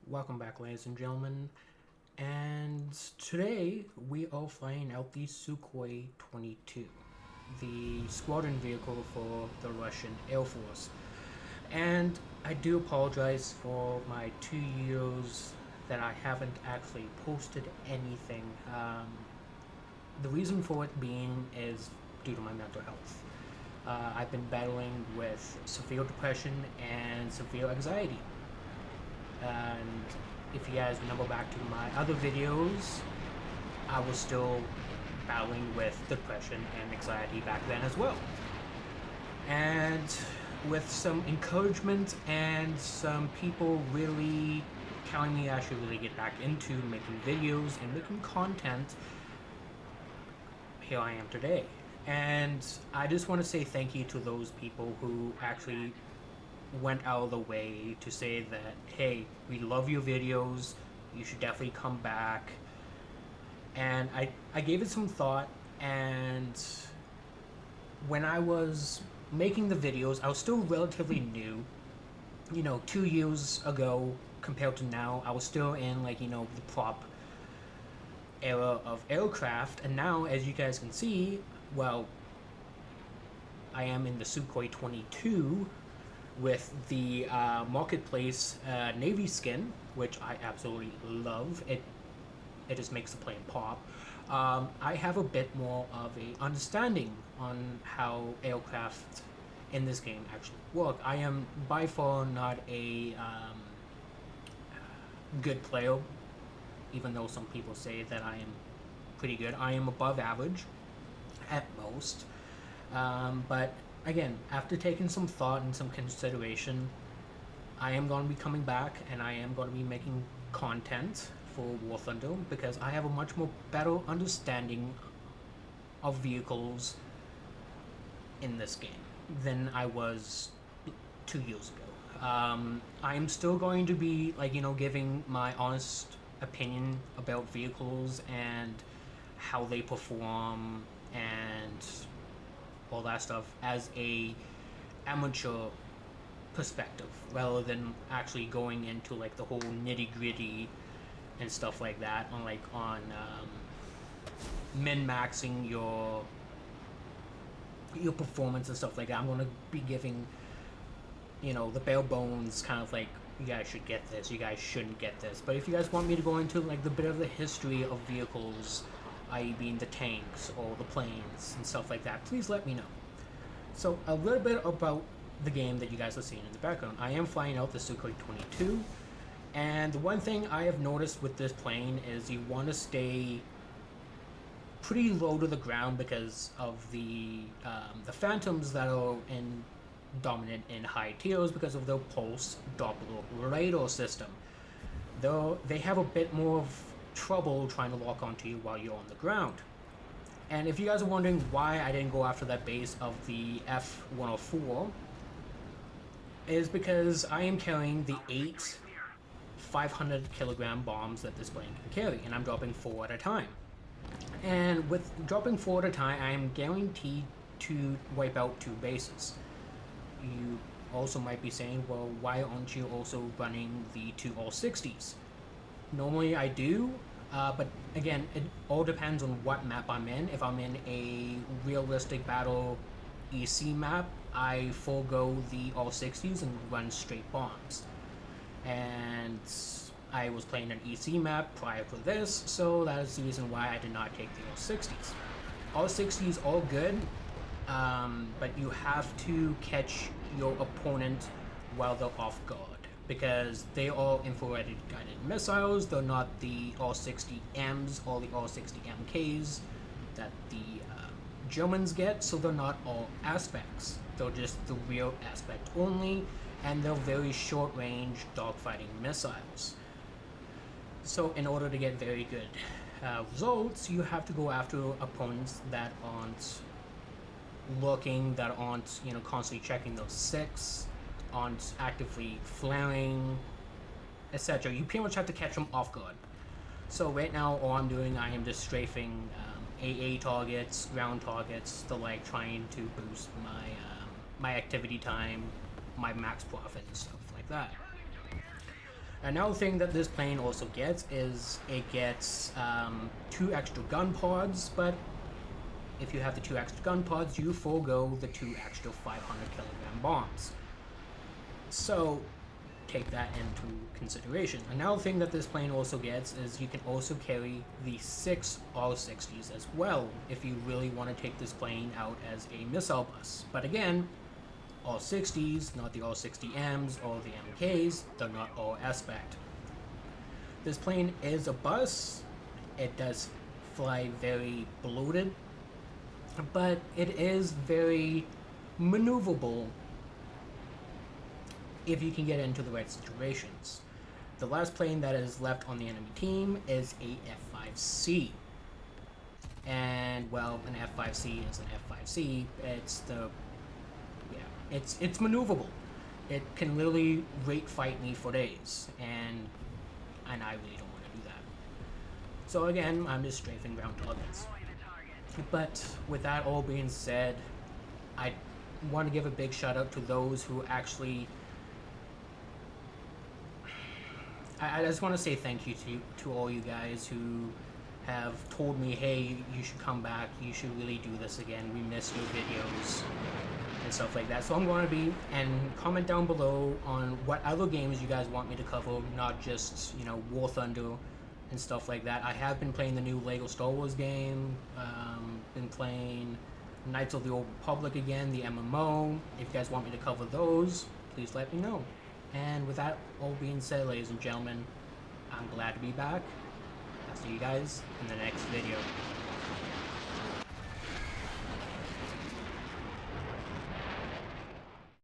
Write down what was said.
Welcome back, ladies and gentlemen. And today we are flying out the Sukhoi 22, the squadron vehicle for the Russian Air Force. And I do apologize for my 2 years that I haven't actually posted anything. The reason for it being is due to my mental health. I've been battling with severe depression and severe anxiety. And if you guys remember back to my other videos, I was still battling with depression and anxiety back then as well. And with some encouragement and some people really telling me I should really get back into making videos and making content, here I am today. And I just want to say thank you to those people who actually went out of the way to say that, hey, we love your videos, you should definitely come back. And I gave it some thought, and when I was making the videos, I was still relatively new. 2 years ago compared to now, I was still in, the prop era of aircraft, and now, as you guys can see, well, I am in the Sukhoi 22 with the marketplace navy skin, which I absolutely love. It just makes the plane pop. I have a bit more of a understanding on how aircraft in this game actually work. I am by far not a good player, even though some people say that I am pretty good. I am above average at most. But again, after taking some thought and some consideration, I am going to be coming back and I am going to be making content for War Thunder because I have a much more better understanding of vehicles in this game than I was 2 years ago. I am still going to be giving my honest opinion about vehicles and how they perform and all that stuff as a amateur perspective rather than actually going into the whole nitty gritty and stuff like that on min maxing your performance and stuff like that. I'm going to be giving the bare bones kind of you guys should get this, you guys shouldn't get this. But if you guys want me to go into the bit of the history of vehicles, i.e. being the tanks or the planes and stuff like that, please let me know. So a little bit about the game that you guys are seeing in the background. I am flying out the Sukhoi 22, and the one thing I have noticed with this plane is you want to stay pretty low to the ground because of the phantoms that are dominant in high tiers because of their pulse Doppler radar system. Though they have a bit more of trouble trying to lock onto you while you're on the ground. And if you guys are wondering why I didn't go after that base of the F-104, is because I am carrying the 8 500 kilogram bombs that this plane can carry, and I'm dropping 4 at a time. And with dropping 4 at a time, I am guaranteed to wipe out 2 bases. You also might be saying, well, why aren't you also running the 2 All-60s? Normally I do, but again, it all depends on what map I'm in. If I'm in a realistic battle EC map, I forego the All-60s and run straight bombs. And I was playing an EC map prior to this, so that is the reason why I did not take the All-60s. All-60s all good, but you have to catch your opponent while they're off guard, because they are infrared guided missiles. They're not the All-60Ms or the All-60MKs that the Germans get, so they're not all aspects. They're just the real aspect only, and they're very short-range dogfighting missiles. So in order to get very good results, you have to go after opponents that aren't looking, that aren't constantly checking those 6, aren't actively flaring, etc. You pretty much have to catch them off guard. So right now, all I'm doing, I am just strafing AA targets, ground targets, trying to boost my activity time, my max profit and stuff like that. Another thing that this plane also gets is it gets 2 extra gun pods, but if you have the 2 extra gun pods, you forego the 2 extra 500 kilogram bombs. So take that into consideration. Another thing that this plane also gets is you can also carry the 6 R60s as well if you really want to take this plane out as a missile bus. But again, R60s, not the R60Ms or the MKs, they're not R-Spec. This plane is a bus. It does fly very bloated, but it is very maneuverable if you can get into the right situations. The last plane that is left on the enemy team is a F-5C. And, well, an F-5C is an F-5C. It's maneuverable. It can literally rate fight me for days, and I really don't want to do that. So again, I'm just strafing ground targets. But with that all being said, I want to give a big shout out to those who actually... I just want to say thank you to all you guys who have told me, hey, you should come back, you should really do this again, we miss your videos, and stuff like that. So I'm going to be, and comment down below on what other games you guys want me to cover, not just, War Thunder and stuff like that. I have been playing the new Lego Star Wars game, been playing Knights of the Old Republic again, the MMO. If you guys want me to cover those, please let me know. And with that all being said, ladies and gentlemen, I'm glad to be back. I'll see you guys in the next video.